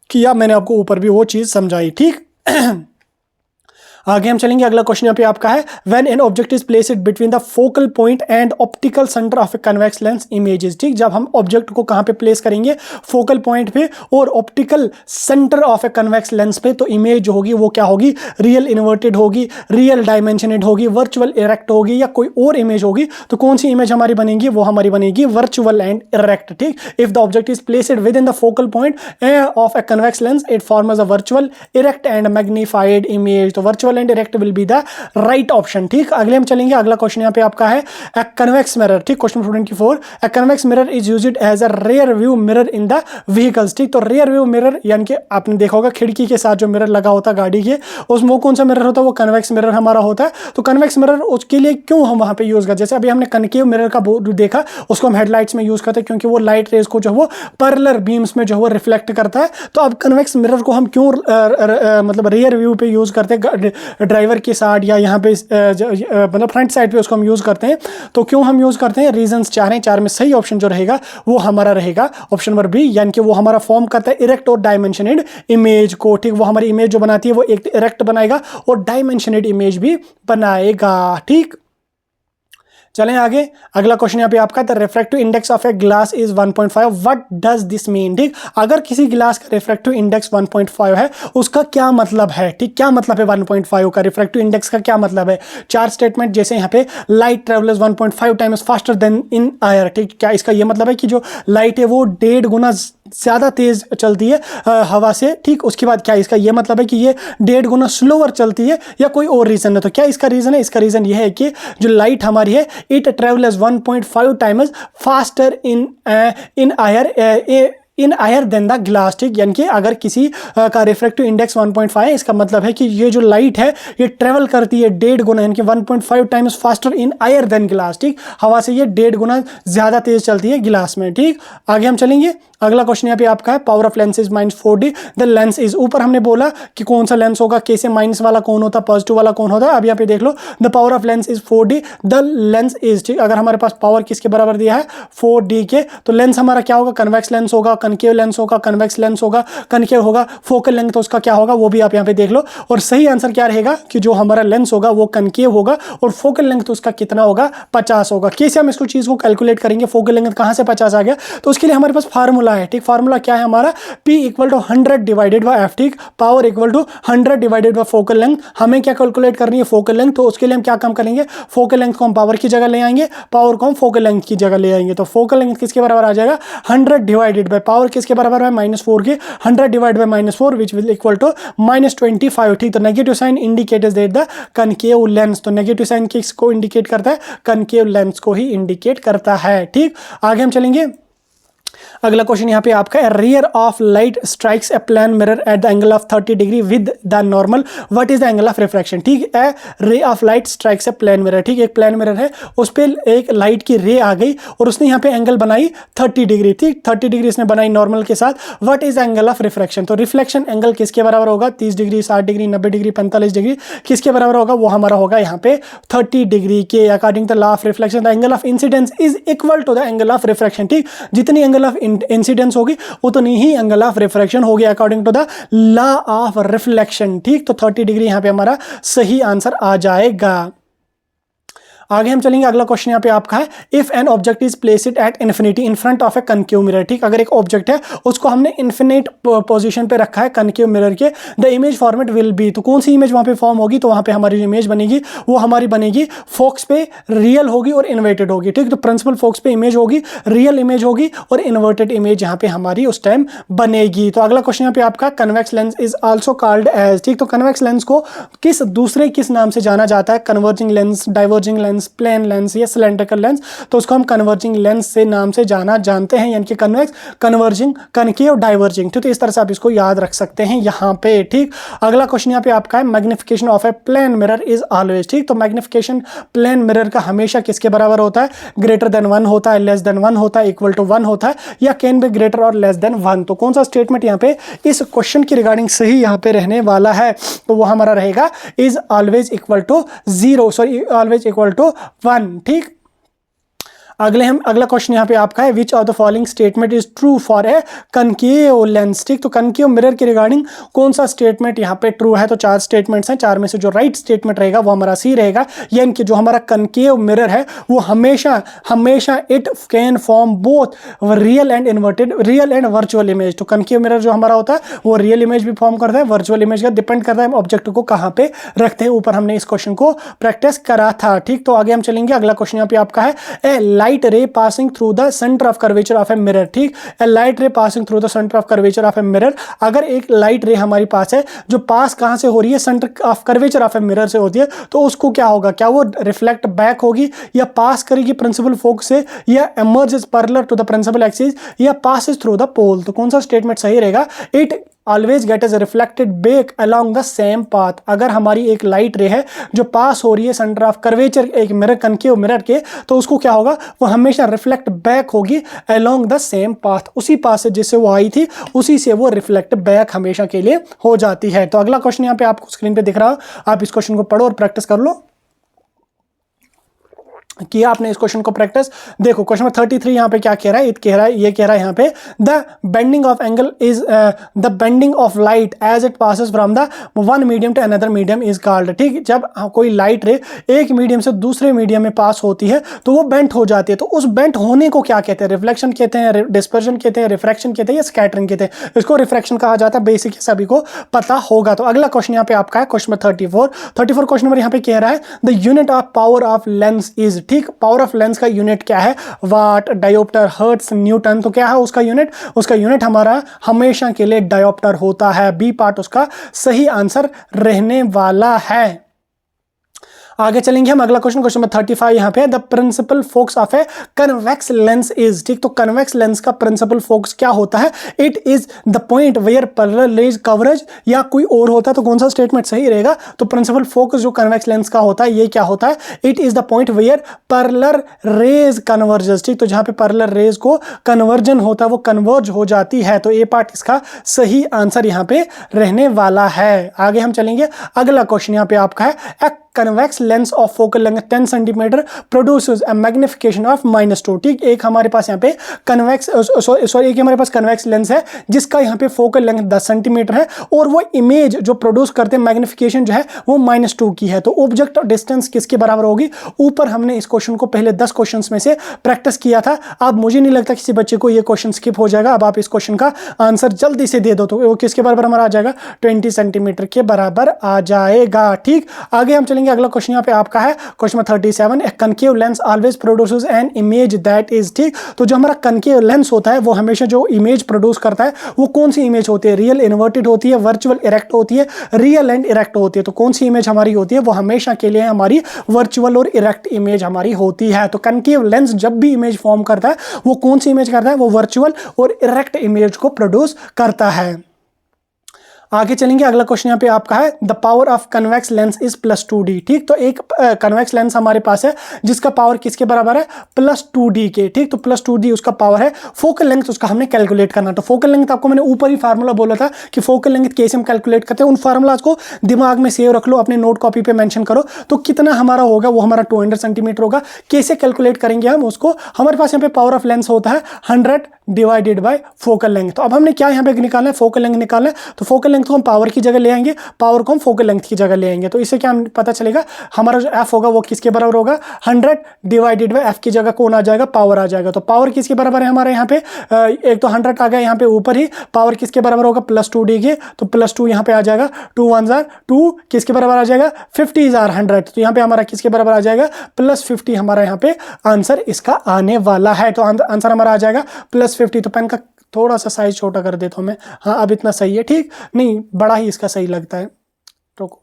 किया, मैंने आपको ऊपर भी वो चीज़ समझाई, ठीक। आगे हम चलेंगे। अगला क्वेश्चन यहाँ पे आपका है, when an object is placed between the focal point and optical centre of a convex lens images, ठीक। जब हम ऑब्जेक्ट को कहाँ पे प्लेस करेंगे, फोकल पॉइंट पे और optical centre of a convex lens पे, तो इमेज जो होगी वो क्या होगी, रियल इन्वर्टेड होगी, रियल डायमेंशनेड होगी, वर्चुअल इरेक्ट होगी, या कोई और इमेज होगी। तो कौन सी इमेज हमारी बनेगी, वो हमारी बनेगी वर्चुअल एंड इरेक्ट, ठीक। If the object is placed within the focal point of a convex lens it forms a virtual erect and magnified image. तो virtual and erect will be the right option, ठीक। अगले हम चलेंगे। अगला question यहाँ पे आपका है, ए कन्वेक्स मिरर, ठीक। Question 24, a convex mirror is used as a rear view mirror in the vehicles, ठीक। तो रियर व्यू मिरर यानी कि आपने देखा होगा खिड़की के साथ जो मिरर लगा होता है गाड़ी के, उसमें वो कौन सा मिरर होता है, वो कन्वेक्स मिरर हमारा होता है। तो कन्वेक्स मिरर उसके लिए क्यों हम वहां पे यूज करते हैं, जैसे अभी हमने कनकेव मिरर का देखा, उसको हम हेडलाइट्स में यूज करते हैं क्योंकि वो लाइट रेज को जो वो पैरेलल बीम्स में जो वो रिफ्लेक्ट करता है। तो अब कन्वेक्स मिरर को हम क्यों मतलब रियर व्यू पे यूज करते हैं, ड्राइवर के साथ या यहाँ पे मतलब फ्रंट साइड पे उसको हम यूज करते हैं। तो क्यों हम यूज करते हैं, रीजंस चार हैं। चार में सही ऑप्शन जो रहेगा वो हमारा रहेगा ऑप्शन नंबर बी, यानी कि वो हमारा फॉर्म करता है इरेक्ट और डायमेंशनेड इमेज को, ठीक। वो हमारी इमेज जो बनाती है वो एक इरेक्ट बनाएगा और डायमेंशनेड इमेज भी बनाएगा, ठीक। चलें आगे। अगला क्वेश्चन यहाँ पे आपका, the refractive index of a glass is 1.5, what does this mean, ठीक। अगर किसी ग्लास का रिफ्रैक्टिव इंडेक्स 1.5 है उसका क्या मतलब है, ठीक। क्या मतलब है 1.5 का, रिफ्रैक्टिव इंडेक्स का क्या मतलब है। चार स्टेटमेंट, जैसे यहाँ पे light travels 1.5 times faster then in air, ठीक। क्या इसका ये मतलब है कि जो लाइट है वो 1.5 गुना ज़्यादा तेज चलती है हवा से, ठीक। उसके बाद क्या इसका ये मतलब है कि ये 1.5 गुना स्लोअर चलती है, या कोई और रीज़न है। तो क्या इसका रीज़न है, इसका रीज़न ये है कि जो लाइट हमारी है it travels 1.5 times faster in air than the glass, ठीक। यानी कि अगर किसी का रिफ्रैक्टिव इंडेक्स 1.5 है, इसका मतलब है कि ये जो लाइट है ये ट्रेवल करती है 1.5 गुना, यानी कि 1.5 times faster in air than glass, ठीक। हवा से ये 1.5 गुना ज़्यादा तेज चलती है गिलास में, ठीक। आगे हम चलेंगे। अगला क्वेश्चन यहाँ पे आपका है, power of lens is -4D, the lens is, ऊपर हमने बोला कि कौन सा लेंस होगा, कैसे माइनस वाला कौन होता है, पॉजिटिव वाला कौन होता है। अब यहाँ पे देख लो, the power of lens is 4D, the lens is, ठीक। अगर हमारे पास पावर किसके बराबर दिया है 4D के, तो लेंस हमारा क्या होगा, कन्वेक्स लेंस होगा, कनकेव लेंस होगा, कन्वेक्स लेंस होगा, कनकेव होगा। फोकल लेंथ तो उसका क्या होगा वो भी आप यहाँ पे देख लो, और सही आंसर क्या रहेगा कि जो हमारा लेंस होगा वो कनकेव होगा और फोकल लेंथ तो उसका कितना होगा 50 होगा। कैसे हम इसको चीज को कैलकुलेट करेंगे, फोकल लेंथ कहाँ से 50 आ गया, तो उसके लिए हमारे पास फार्मूला है, ठीक। फार्मूला क्या है हमारा, P = 100 डिवाइडेड बाय F, ठीक। Power = 100 divided by focal length. हमें क्या कैलकुलेट करनी है, फोकल लेंथ। तो उसके लिए हम क्या काम करेंगे, फोकल लेंथ को हम पावर की जगह ले आएंगे, पावर को हम फोकल लेंथ की जगह ले आएंगे। तो फोकल लेंथ किसके बराबर आ जाएगा, 100 डिवाइडेड बाय पावर किसके बराबर है, -4 के, 100 divide by -4 which will equal to -25, ठीक। तो negative sign indicates that the concave lens, तो नेगेटिव साइन किसको इंडिकेट करता है, कनकेव लेंस को ही इंडिकेट करता है, ठीक। आगे हम चलेंगे। अगला क्वेश्चन यहाँ पे आपका है, ray of light strikes a plane mirror at the angle of 30 degree with the normal, what is the angle of refraction, ठीक। A ray of light strikes a plane mirror, ठीक। एक प्लेन मिरर है, उस पर एक light की रे आ गई और उसने यहाँ पे एंगल बनाई 30 डिग्री, ठीक। 30 डिग्री इसने बनाई नॉर्मल के साथ, what is the angle of refraction. तो रिफ्लेक्शन एंगल किसके बराबर होगा, 30 डिग्री, 60 डिग्री, 90 डिग्री, 45 डिग्री, किसके बराबर होगा, वो हमारा होगा यहाँ पे 30 डिग्री के। According to law of reflection the angle of incidence is equal to the angle of refraction, ठीक। जितनी एंगल ऑफ इंसिडेंस होगी उतनी ही एंगल ऑफ रिफ्रैक्शन होगी according to the law of reflection, ठीक। तो 30 डिग्री यहां पे हमारा सही आंसर आ जाएगा। आगे हम चलेंगे। अगला क्वेश्चन यहाँ पे आपका है, if an object is placed at infinity in front of a concave mirror, ठीक। अगर एक ऑब्जेक्ट है उसको हमने इन्फिनिट पोजीशन पे रखा है कनकेव मिरर के, the image format will be, तो कौन सी इमेज वहां पे फॉर्म होगी, तो वहां पे हमारी जो इमेज बनेगी वो हमारी बनेगी फोक्स पे रियल होगी और इन्वर्टेड होगी, ठीक। तो प्रिंसिपल फोक्स पे इमेज होगी, रियल इमेज होगी और इन्वर्टेड इमेज यहाँ पे हमारी उस टाइम बनेगी। तो अगला क्वेश्चन यहाँ पे आपका, convex lens is also called as, ठीक। तो कन्वेक्स लेंस को किस नाम से जाना जाता है, converging lens, diverging lens, lens, plane lens या सिलेंड्रिकल लेंस, तो उसको हम कन्वर्जिंग लेंस से नाम से जानते हैं, यानी कि कन्वेक्स, कन्वर्जिंग, कनकेव, डाइवर्जिंग। ठीक, तो इस तरह से आप इसको याद रख सकते हैं यहाँ पे। ठीक, अगला क्वेश्चन यहाँ पे आपका है magnification of a plane mirror is always. ठीक, तो मैग्निफिकेशन प्लेन मिरर का हमेशा किसके बराबर होता है? ग्रेटर देन 1 होता है, लेस देन 1 होता है, इक्वल टू 1 होता है, या कैन बी ग्रेटर और लेस देन 1। तो कौन सा स्टेटमेंट यहाँ पे इस क्वेश्चन की रिगार्डिंग सही यहाँ पे रहने वाला है? तो वो हमारा रहेगा is always equal to 0, sorry always equal to 1। ठीक, अगला क्वेश्चन यहाँ पे आपका है which of the following statement is true for a concave lens. ठीक, तो कनकेव मिरर के रिगार्डिंग कौन सा स्टेटमेंट यहाँ पे ट्रू है? तो 4 स्टेटमेंट्स हैं, 4 में से जो राइट स्टेटमेंट रहेगा वो हमारा सी रहेगा, यानी कि जो हमारा कनकेव मिरर है वो हमेशा it can form both real and inverted, real and virtual image. तो कनकेव मिरर जो हमारा होता है वो रियल इमेज भी फॉर्म करता है, वर्चुअल इमेज का डिपेंड करता है हम ऑब्जेक्ट को कहाँ पे रखते हैं। ऊपर हमने इस क्वेश्चन को प्रैक्टिस करा था। ठीक, तो आगे हम चलेंगे। अगला क्वेश्चन यहाँ पे आपका है a light ray passing through the centre of curvature of a mirror. ठीक, a light ray passing through the centre of curvature of a mirror. अगर एक लाइट रे हमारी पास है जो पास कहां से हो रही है? Centre of curvature of a mirror से होती है, तो उसको क्या होगा? क्या वो रिफ्लेक्ट बैक होगी, या पास करेगी प्रिंसिपल फोकस से, या emerges parallel to the principal axis, या पासेस थ्रू द पोल? तो कौन सा स्टेटमेंट सही रहेगा? It always get is reflected back along the same path. अगर हमारी एक लाइट रे है जो पास हो रही है सेंटर ऑफ कर्वेचर एक मिरर, कनकेव मिरर के, तो उसको क्या होगा? वो हमेशा रिफ्लेक्ट बैक होगी अलोंग द सेम पाथ, उसी पाथ से जिससे वो आई थी उसी से वो रिफ्लेक्ट बैक हमेशा के लिए हो जाती है। तो अगला क्वेश्चन यहाँ पे आपको स्क्रीन पे दिख रहा हो, आप इस क्वेश्चन को पढ़ो और प्रैक्टिस कर लो। किया आपने इस क्वेश्चन को प्रैक्टिस? देखो क्वेश्चन नंबर 33 यहाँ पे क्या कह रहा है? ये कह रहा है यहाँ पे the bending of angle is the bending of light as it passes from the one medium to another medium is called. ठीक, जब कोई लाइट रे एक मीडियम से दूसरे मीडियम में पास होती है तो वो बेंट हो जाती है। तो उस बेंट होने को क्या कहते हैं? रिफ्लेक्शन कहते हैं, डिस्पर्जन कहते हैं, रिफ्रैक्शन कहते हैं, या स्कैटरिंग कहते हैं? इसको रिफ्रैक्शन कहा जाता है, बेसिक सभी को पता होगा। तो अगला क्वेश्चन यहाँ पे आपका है क्वेश्चन नंबर 34 क्वेश्चन नंबर यहाँ पे कह रहा है the unit of power of lens is. ठीक, पावर ऑफ लेंस का यूनिट क्या है? वाट, डायोप्टर, हर्ट्ज, न्यूटन। तो क्या है उसका यूनिट? उसका यूनिट हमारा हमेशा के लिए डायोप्टर होता है। बी पार्ट उसका सही आंसर रहने वाला है। आगे चलेंगे हम। अगला क्वेश्चन नंबर 35 यहाँ पे the principal focus of a convex lens is. ठीक, तो कन्वेक्स लेंस का प्रिंसिपल फोकस क्या होता है? It is the point where parallel rays converge, या कोई और होता है? तो कौन सा स्टेटमेंट सही रहेगा? तो प्रिंसिपल फोकस जो कन्वेक्स लेंस का होता है ये क्या होता है? It is the point where parallel rays converges. ठीक, तो जहां पे पैरेलल रेज को कन्वर्जन होता है वो कन्वर्ज हो जाती है। तो ए पार्ट इसका सही आंसर यहाँ पे रहने वाला है। आगे हम चलेंगे। अगला क्वेश्चन यहाँ पे आपका है convex lens of focal length 10 centimetre produces a magnification of -2। ठीक, एक हमारे पास यहाँ पे कन्वेक्स एक हमारे पास कन्वेक्स लेंस है जिसका यहाँ पे फोकल लेंथ 10 सेंटीमीटर है, और वो इमेज जो प्रोड्यूस करते हैं मैग्निफिकेशन जो है वो -2 की है। तो ऑब्जेक्ट डिस्टेंस किसके बराबर होगी? ऊपर हमने इस क्वेश्चन को पहले 10 क्वेश्चन में से प्रैक्टिस किया था। अब मुझे नहीं लगता किसी बच्चे को ये क्वेश्चन स्किप हो जाएगा। अब आप इस क्वेश्चन का आंसर जल्दी से दे दो। तो वो किसके बराबर हमारा आ जाएगा? 20 सेंटीमीटर के बराबर आ जाएगा। ठीक, आगे हम चलेंगे। अगला क्वेश्चन यहाँ पे आपका है question number 37 A concave lens always produces an image that is. ठीक, तो जो हमारा कनकेव लेंस होता है वो हमेशा जो इमेज प्रोड्यूस करता है वो कौन सी इमेज होती है? रियल इन्वर्टेड होती है, वर्चुअल इरेक्ट होती है, रियल एंड इरेक्ट होती है? तो कौन सी इमेज हमारी होती है? वो हमेशा के लिए हमारी वर्चुअल और इरेक्ट इमेज हमारी होती है। तो कनकेव लेंस जब भी इमेज फॉर्म करता है वो कौन सी इमेज करता है? वो वर्चुअल और इरेक्ट इमेज को प्रोड्यूस करता है। आगे चलेंगे। अगला क्वेश्चन यहाँ पे आपका है the power of convex lens is +2d। ठीक, तो एक कन्वेक्स लेंस हमारे पास है जिसका पावर किसके बराबर है? +2d के। ठीक, तो +2d उसका पावर है। फोकल लेंथ उसका हमने कैलकुलेट करना। तो फोकल लेंथ आपको मैंने ऊपर ही फार्मूला बोला था कि फोकल लेंथ कैसे हम कैलकुलेट करते हैं। उन फार्मूलाज को दिमाग में सेव रख लो, अपने नोट कॉपी पे मेंशन करो। तो कितना हमारा होगा? वो हमारा 200 सेंटीमीटर होगा। कैसे कैलकुलेट करेंगे हम उसको? हमारे पास यहाँ पे पावर ऑफ लेंस होता है 100 डिवाइडेड बाय फोकल लेंथ। तो अब हमने क्या यहाँ पे निकालना है? फोकल लेंथ निकालना है। तो फोकल लेंथ को हम पावर की जगह ले आएंगे, पावर को हम फोकल लेंथ की जगह ले आएंगे। तो इससे क्या पता चलेगा? हमारा जो एफ होगा वो किसके बराबर होगा? 100 डिवाइडेड बाय एफ की जगह कौन आ जाएगा? पावर आ जाएगा। तो पावर किसके बराबर है हमारे यहाँ पे? एक तो 100 आ गया यहाँ पे ऊपर ही। पावर किसके बराबर होगा? +2d के। तो +2 यहाँ पे आ जाएगा। 2 1 जार 2 किसके बराबर आ जाएगा? 50 जार 100। तो यहाँ पे हमारा किसके बराबर आ जाएगा? +50 हमारा यहाँ पे आंसर इसका आने वाला है। तो आंसर हमारा आ जाएगा +50। तो पेन का थोड़ा सा साइज छोटा कर देता हूं मैं। हाँ, अब इतना सही है। ठीक, नहीं बड़ा ही इसका सही लगता है। रुको,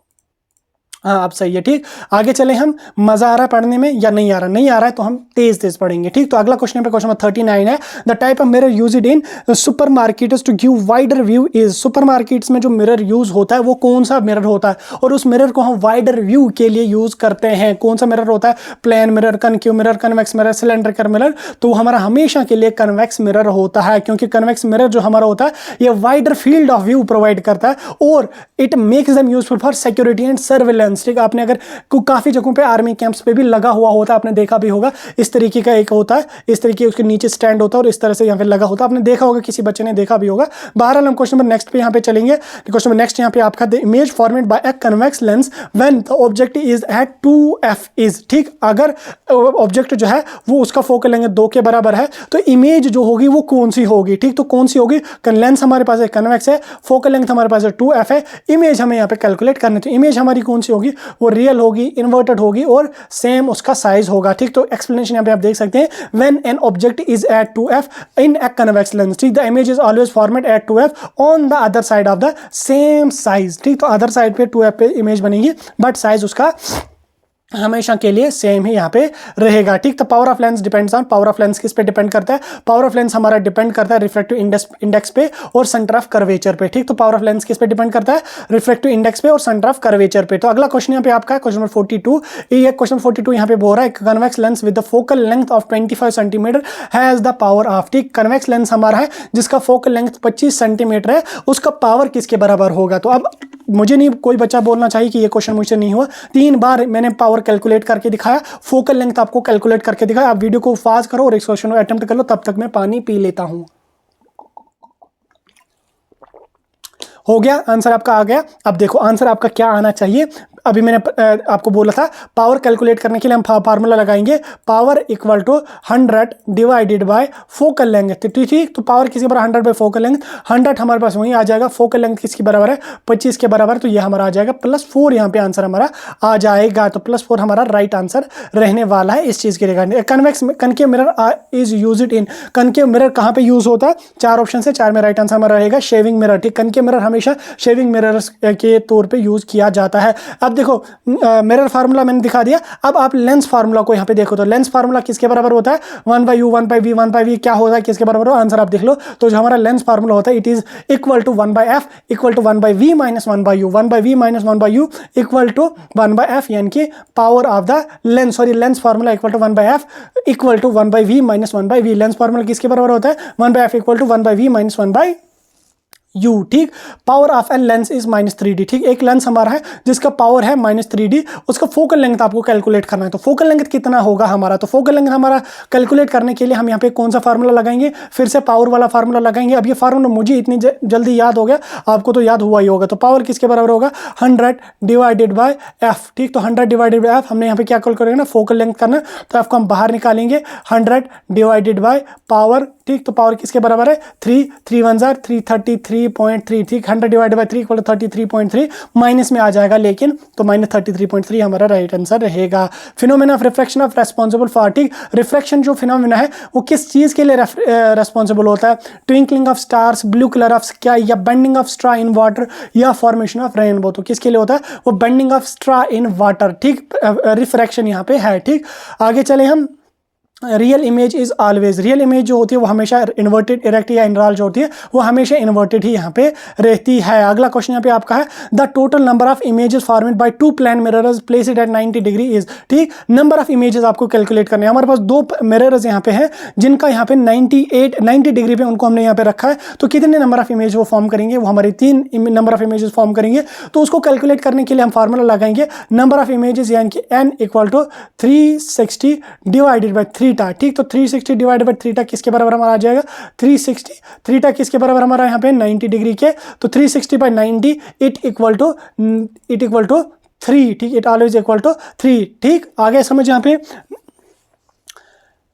हाँ आप सही है। ठीक, आगे चले हम। मजा आ रहा है पढ़ने में या नहीं आ रहा? नहीं आ रहा है तो हम तेज तेज पढ़ेंगे। ठीक, तो अगला क्वेश्चन पे क्वेश्चन नंबर 39 है, the type of mirror used in supermarkets to give wider view is. Supermarkets में जो मिरर यूज होता है वो कौन सा मिरर होता है और उस मिरर को हम वाइडर व्यू के लिए यूज करते हैं? कौन सा मिरर होता है? Plane mirror, concave mirror, convex mirror, cylindrical mirror. तो हमारा हमेशा के लिए कन्वेक्स मिरर होता है, क्योंकि कन्वेक्स मिरर जो हमारा होता है ये wider field of view provide करता है और it makes them useful for security and surveillance. ठीक, आपने अगर काफी जगहों पे आर्मी कैंप्स पे भी लगा हुआ होता है, आपने देखा भी होगा। इस तरीके का एक होता है, इस तरीके उसके नीचे स्टैंड होता है और इस तरह से यहाँ पे लगा होता है, आपने देखा होगा, किसी बच्चे ने देखा भी होगा। बहरहाल हम क्वेश्चन नंबर नेक्स्ट पे यहाँ पे चलेंगे। क्वेश्चन नंबर नेक्स्ट यहाँ पे आपका, the image formed by a convex lens when the object is at 2f is. ठीक, अगर ऑब्जेक्ट जो है वो उसका फोकल लेंथ 2 के बराबर है तो इमेज जो होगी वो कौन सी होगी? ठीक, तो कौन सी होगी? लेंस हमारे पास है कन्वेक्स है, फोकल लेंथ हमारे पास है 2f है, इमेज हमें यहाँ पे कैलकुलेट करनी। तो इमेज हमारी कौन सी होगी? वो रियल होगी, इन्वर्टेड होगी और सेम उसका साइज होगा। ठीक, तो एक्सप्लेनेशन यहाँ पे आप देख सकते हैं, when an object is at 2f in a convex lens, ठीक, the image is always formed at 2f on the other side of the same size. ठीक, तो अदर साइड पे 2f पे इमेज बनेगी बट साइज उसका हमेशा के लिए सेम ही यहाँ पे रहेगा। ठीक, तो power of lens depends on, power of lens किस पे डिपेंड करता है? पावर ऑफ लेंस हमारा डिपेंड करता है रिफ्रैक्टिव इंडेक्स पे और सेंटर ऑफ कर्वेचर पे। ठीक, तो पावर ऑफ लेंस किस पे डिपेंड करता है? रिफ्रैक्टिव इंडेक्स पे और सेंटर ऑफ कर्वेचर पे। तो अगला क्वेश्चन यहाँ पे आपका है क्वेश्चन नंबर 42। ये क्वेश्चन 42 यहाँ पे बोल रहा है, convex lens with the focal length of 25 centimetre has the power of. ठीक, कन्वेक्स लेंस हमारा है जिसका फोकल लेंथ 25 सेंटीमीटर है, उसका पावर किसके बराबर होगा? तो अब मुझे नहीं कोई बच्चा बोलना चाहिए कि ये क्वेश्चन मुझसे नहीं हुआ, 3 बार मैंने पावर कैलकुलेट करके दिखाया, फोकल लेंथ आपको कैलकुलेट करके दिखाया। आप वीडियो को फास्ट करो और इस क्वेश्चन को अटेम्प्ट कर लो, तब तक मैं पानी पी लेता हूं। हो गया, आंसर आपका आ गया। अब देखो आंसर आपका क्या आना चाहिए। अभी मैंने आपको बोला था पावर कैलकुलेट करने के लिए हम फार्मूला लगाएंगे, power equal to 100 divided by focal length. ठीक, तो पावर किसके बराबर? 100 बाय फोकल लेंथ। 100 हमारे पास वहीं आ जाएगा, फोकल लेंथ किसकी बराबर है? 25 के बराबर, तो ये हमारा आ जाएगा +4। यहाँ पे आंसर हमारा आ जाएगा, तो +4 हमारा राइट आंसर रहने वाला है इस चीज के regarding. Convex concave mirror is used in, concave mirror कहाँ पे यूज होता है? 4 ऑप्शन से 4 में राइट आंसर हमारा रहेगा शेविंग मिरर। ठीक, कनकेव मिरर हमेशा शेविंग मिरर्स के तौर पे यूज किया जाता है। अब देखो मिरर फार्मूला मैंने दिखा दिया, अब आप लेंस फार्मूला को यहाँ पे देखो, तो लेंस फार्मूला किसके बराबर होता है? 1/u 1/v 1/v क्या होता है, किसके बराबर हो? आंसर आप देख लो। तो जो हमारा लेंस फार्मूला होता है it is equal to 1/f equal to 1/v minus 1/u, 1/v minus 1/u equal to 1/f, यानी कि power of the lens, sorry lens formula equal to 1/f equal to 1/v minus 1/v। Lens formula किसके बराबर होता है? 1/f equal to 1/v minus 1/u। ठीक, power of an lens is -3d। ठीक, एक lens हमारा है जिसका पावर है -3d, उसका फोकल लेंथ आपको कैलकुलेट करना है। तो फोकल लेंथ कितना होगा हमारा? तो फोकल लेंथ हमारा कैलकुलेट करने के लिए हम यहाँ पे कौन सा फार्मूला लगाएंगे? फिर से पावर वाला फार्मूला लगाएंगे। अब ये फार्मूला मुझे इतनी जल्दी याद हो गया, आपको तो याद हुआ ही होगा। तो पावर किसके बराबर होगा? 100 डिवाइडेड बाय f। ठीक, तो 100 डिवाइडेड बाय f, हमने यहाँ पे क्या कैलकुलेट करना? फोकल लेंथ करना, तो f को हम बाहर निकालेंगे, 100 डिवाइडेड बाय पावर। ठीक, तो पावर किसके बराबर है? 3 3 1 जार 333.3। ठीक, 100 divided by 3 equal to 33.3, minus में आ जाएगा लेकिन, तो -33.3 हमारा राइट आंसर रहेगा। Phenomena of refraction of responsible for, ठीक, रिफ्रैक्शन जो फिनोमेना है वो किस चीज के लिए रेस्पॉन्सिबल होता है? Twinkling of stars, blue colour of sky, या bending of straw in water, या फॉर्मेशन ऑफ रेनबो। तो किसके लिए होता है? वो bending of straw in water. ठीक, रिफ्रैक्शन यहाँ पे है। ठीक, आगे चले हम। Real image is always, real image जो होती है वो हमेशा इन्वर्टेड, इरेक्ट या इनरॉल जो होती है वो हमेशा इन्वर्टेड ही यहाँ पे रहती है। अगला क्वेश्चन यहाँ पे आपका है, the total number of images formed by 2 plane mirrors placed at 90 degree is. ठीक, नंबर ऑफ इमेजेस आपको कैलकुलेट करने हैं। हमारे पास 2 मिरर्स यहाँ पे हैं जिनका यहाँ पे 90 डिग्री पे उनको हमने यहाँ पे रखा है, तो कितने नंबर ऑफ इमेज वो फॉर्म करेंगे? वो हमारे 3 नंबर ऑफ इमेजेस फॉर्म करेंगे। तो उसको कैलकुलेट करने के लिए हम फार्मूला लगाएंगे, नंबर ऑफ इमेजेस यानी कि n equal to 360 divided by 3 theta. ठीक, तो 360 डिवाइडेड बाय थीटा किसके बराबर हमारा आ जाएगा? 360। थीटा किसके बराबर हमारा यहाँ पे? 90 डिग्री के, तो 360 बाय 90 इट इक्वल टू 3। ठीक, इट ऑलवेज इक्वल टू 3। ठीक, आगे समझ यहाँ पे,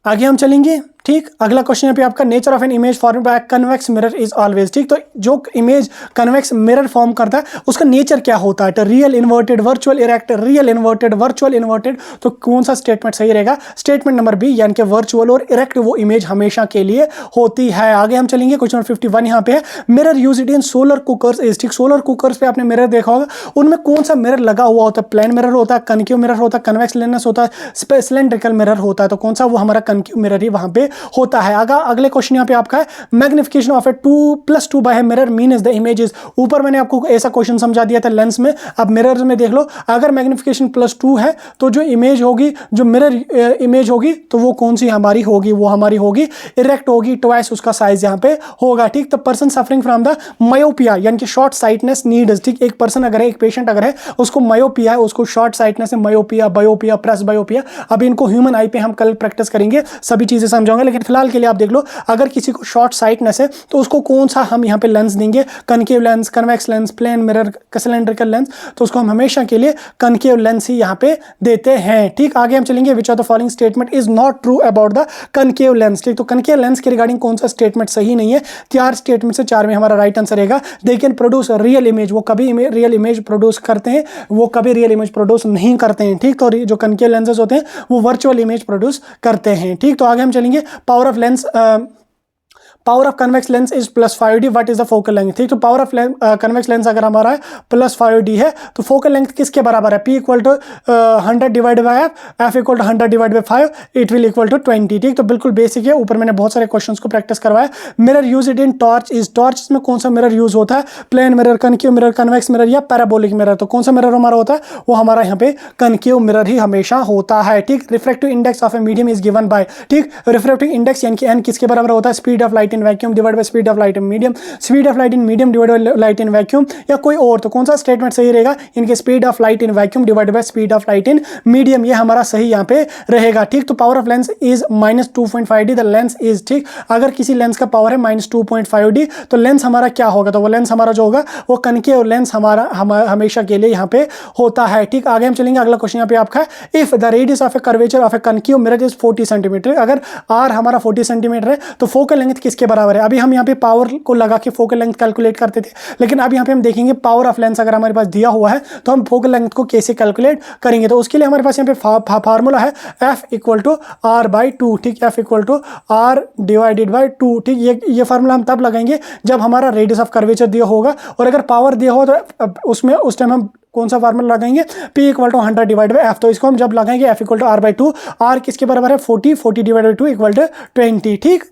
आगे हम चलेंगे। ठीक, अगला क्वेश्चन यहाँ पे आपका nature of an image form by convex mirror is always. ठीक, तो जो इमेज कन्वेक्स मिरर फॉर्म करता है उसका नेचर क्या होता है? तो real inverted, virtual erect, real inverted, virtual inverted. तो कौन सा स्टेटमेंट सही रहेगा? स्टेटमेंट नंबर बी, यानी कि वर्चुअल और इरेक्ट वो इमेज हमेशा के लिए होती है। आगे हम चलेंगे, क्वेश्चन नंबर 51 यहाँ पे है, mirror used in solar cookers is. ठीक, सोलर कुकर्स पे आपने मिरर देखा होगा, उनमें कौन सा मिरर लगा हुआ होता है? प्लेन मिरर होता है, कनकेव मिरर होता है, कन्वेक्स लेंस होता है, सिलेंड्रिकल मिरर होता है। तो कौन सा? वो हमारा कनकेव मिरर ही वहां पे होता है। अगले क्वेश्चन यहाँ पे आपका है, magnification of a 2+2 by mirror mean is the images. ऊपर मैंने आपको ऐसा क्वेश्चन समझा दिया था लेंस में, अब मिरर में देख लो, अगर मैग्निफिकेशन +2 है तो जो इमेज होगी, जो मिरर इमेज होगी, तो वो कौन सी हमारी होगी? वो हमारी होगी इरेक्ट होगी, ट्वाइस उसका साइज यहाँ पे होगा। ठीक, तो person suffering from the myopia यानी कि शॉर्ट साइटनेस नीड्स। ठीक, एक पर्सन अगर है, एक पेशेंट अगर है, उसको मायोपिया है, उसको शॉर्ट साइटनेस है, मायोपिया, बायोपिया, प्रेस बायोपिया। अब इनको ह्यूमन आई पे हम कल प्रैक्टिस करेंगे, सभी चीजें समझाऊंगे, लेकिन फिलहाल के लिए आप देख लो, अगर किसी को शॉर्ट साइटनेस है तो उसको कौन सा हम यहाँ पे लेंस देंगे? Concave lens, convex lens, plane mirror, cylindrical lens. तो उसको हम हमेशा के लिए कनकेव लेंस ही यहाँ पे देते हैं। ठीक, आगे हम चलेंगे, विच of the following statement is not true about the concave lens. ठीक, तो कनकेव लेंस के रिगार्डिंग कौन सा स्टेटमेंट सही नहीं है? 4 स्टेटमेंट से 4 में हमारा राइट आंसर रहेगा। They can produce real image, वो कभी रियल इमेज प्रोड्यूस करते हैं, वो कभी रियल इमेज प्रोड्यूस नहीं करते हैं। ठीक, तो जो कनकेव लेंसेज होते हैं वो वर्चुअल इमेज प्रोड्यूस करते हैं। ठीक, तो आगे हम चलेंगे, power of lens, power of convex lens is +5D, what is the focal length. ठीक, तो पावर ऑफ कन्वेक्स लेंस अगर हमारा है +5D है तो फोकल लेंथ किसके बराबर है? P = 100 divide by F = 100 divide by 5, it will equal to 20। ठीक, तो बिल्कुल बेसिक है, ऊपर मैंने बहुत सारे क्वेश्चंस को प्रैक्टिस करवाया। Mirror use in torch is, torch में कौन सा मिरर यूज होता है? Plane mirror, concave mirror, convex mirror या पैराबोलिक मिरर। तो कौन सा मिरर हमारा होता है? वो हमारा यहाँ पे कनकेव मिरर ही हमेशा होता है। ठीक, refractive index of a medium is given by. ठीक, रिफ्रैक्टिव इंडेक्स यानी कि n किसके बराबर होता है? Speed of light in vacuum divide by speed of light in medium, speed of light in medium divide by light in vacuum, या कोई और। तो कौन सा स्टेटमेंट सही रहेगा? इनके speed of light in vacuum divide by speed of light in medium, ये हमारा सही यहाँ पे रहेगा। ठीक, तो power of lens is -2.5D, the lens is. ठीक, अगर किसी लेंस का पावर है -2.5D तो लेंस हमारा क्या होगा? तो वो लेंस हमारा जो होगा वो कनकेव लेंस हमारा हमेशा के लिए यहाँ पे होता है। ठीक, आगे हम चलेंगे, अगला क्वेश्चन यहाँ पे आपका है, if the radius of A curvature of a concave mirror is 40 centimetre, अगर r हमारा 40 सेंटीमीटर है तो फोकल लेंथ किसके बराबर है? अभी हम यहाँ पे पावर को लगा के फोकल लेंथ कैलकुलेट करते थे, लेकिन अब यहाँ पे हम देखेंगे पावर ऑफ लेंस अगर हमारे पास दिया हुआ है तो हम फोकल लेंथ को कैसे कैलकुलेट करेंगे। तो उसके लिए हमारे पास यहाँ पे फार्मूला है F = R/2। ठीक, F = R डिवाइडेड बाय 2। ठीक, ये फार्मूला हम तब लगाएंगे जब हमारा रेडियस ऑफ कर्वेचर दिया होगा, और अगर पावर दिया हो तो उसमें उस टाइम हम कौन सा फार्मूला लगाएंगे? P = 100 divide by F। तो इसको हम जब लगाएंगे F = R/2, R किसके बराबर है? 40 डिवाइड बाय 2 = 20। ठीक,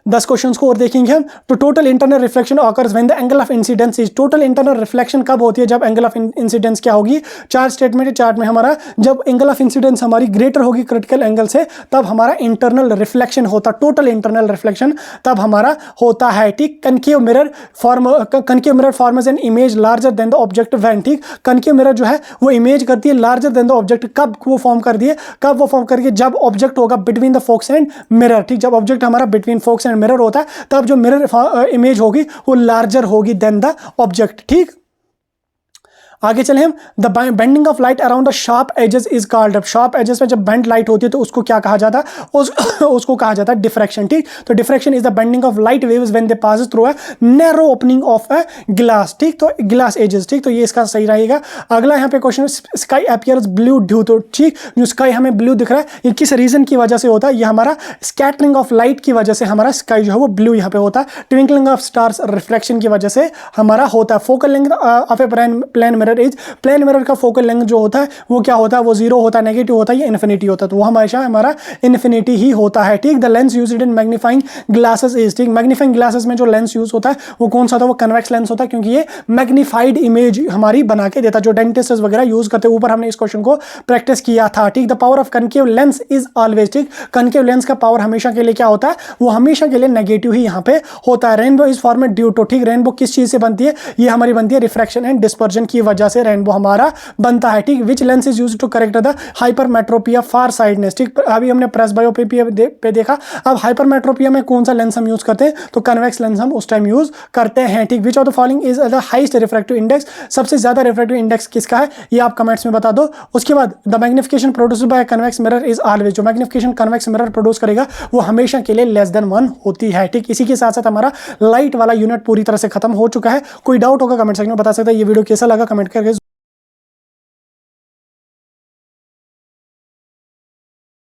10 क्वेश्चंस को और देखेंगे हम। तो total internal reflection occurs when the angle of incidence is, total internal reflection कब होती है? जब एंगल ऑफ इंसिडेंस क्या होगी? 4 स्टेटमेंट है चार्ट में हमारा, जब एंगल ऑफ इंसिडेंस हमारी ग्रेटर होगी क्रिटिकल एंगल से तब हमारा इंटरनल रिफ्लेक्शन होता, टोटल इंटरनल रिफ्लेक्शन तब हमारा होता है। ठीक, concave mirror forms an image larger than the object when. ठीक, कनकेव मिरर जो है वो इमेज करती है लार्जर देन द ऑब्जेक्ट, कब वो फॉर्म कर दिए? कब वो फॉर्म करके? जब ऑब्जेक्ट होगा between the focus and mirror. ठीक, जब ऑब्जेक्ट हमारा बिटवीन फोकस एंड मिरर होता है तब जो मिरर इमेज होगी वो लार्जर होगी देन द ऑब्जेक्ट। ठीक, आगे चले हम, the bending of light around the sharp edges is called. अब शार्प एजेस पे जब बेंड लाइट होती है तो उसको क्या कहा जाता है? उसको कहा जाता है डिफ्रैक्शन। ठीक, तो diffraction is the bending of light waves when they pass through a narrow opening of a glass. ठीक, तो ग्लास एजेस। ठीक, तो ये इसका सही रहेगा। अगला यहाँ पे question, sky appears blue due. तो ठीक, जो स्काई हमें ब्लू दिख रहा है ये किस रीजन की वजह से होता है? ये हमारा स्कैटरिंग ऑफ लाइट की वजह से हमारा स्काई जो है वो ब्लू यहाँ पे होता है। ट्विंकलिंग ऑफ स्टार्स रिफ्रैक्शन की वजह से हमारा होता है। Focal length of a plane mirror is, plane mirror का फोकल लेंथ जो होता है वो क्या होता है? वो 0 होता है, नेगेटिव होता है या इन्फिनिटी होता है? तो वो हमेशा हमारा इन्फिनिटी ही होता है। ठीक, the lens used in magnifying glasses is. ठीक, मैग्नीफाइंग ग्लासेस में जो लेंस यूज होता है वो कौन सा था? वो कन्वेक्स लेंस होता है, क्योंकि ये मैग्नीफाइड इमेज हमारी बना के देता है, जो डेंटिस्ट वगैरह यूज करते हैं। ऊपर हमने इस क्वेश्चन को प्रैक्टिस किया था। ठीक, the power of concave lens is always. ठीक, कनकेव लेंस का पावर हमेशा के लिए क्या होता है? वो हमेशा के लिए नेगेटिव ही यहाँ पे होता है। Rainbow is formed due to. ठीक, रेनबो किस चीज से बनती है? ये हमारी बनती है रिफ्रैक्शन एंड डिस्पर्जन की वजह वजह से रेनबो हमारा बनता है। ठीक, which lens is use to correct the hypermetropia far sightedness. ठीक, अभी हमने प्रेसबायोपिया पे देखा, अब हाइपरमेट्रोपिया में कौन सा लेंस हम यूज करते हैं, तो कन्वेक्स लेंस हम उस टाइम यूज करते हैं। ठीक, विच of the following is the highest refractive index, सबसे ज्यादा रिफ्रैक्टिव इंडेक्स किसका है, ये आप कमेंट्स में बता दो। उसके बाद the magnification produced by convex mirror is always, जो मैग्निफिकेशन कन्वेक्स मिरर प्रोड्यूस करेगा वो हमेशा के लिए लेस देन 1 होती है। ठीक, इसी के साथ साथ हमारा लाइट वाला यूनिट पूरी तरह से खत्म हो चुका है। कोई डाउट होगा कमेंट सेक्शन में बता सकते हैं। ये वीडियो कैसा लगा कमेंट करके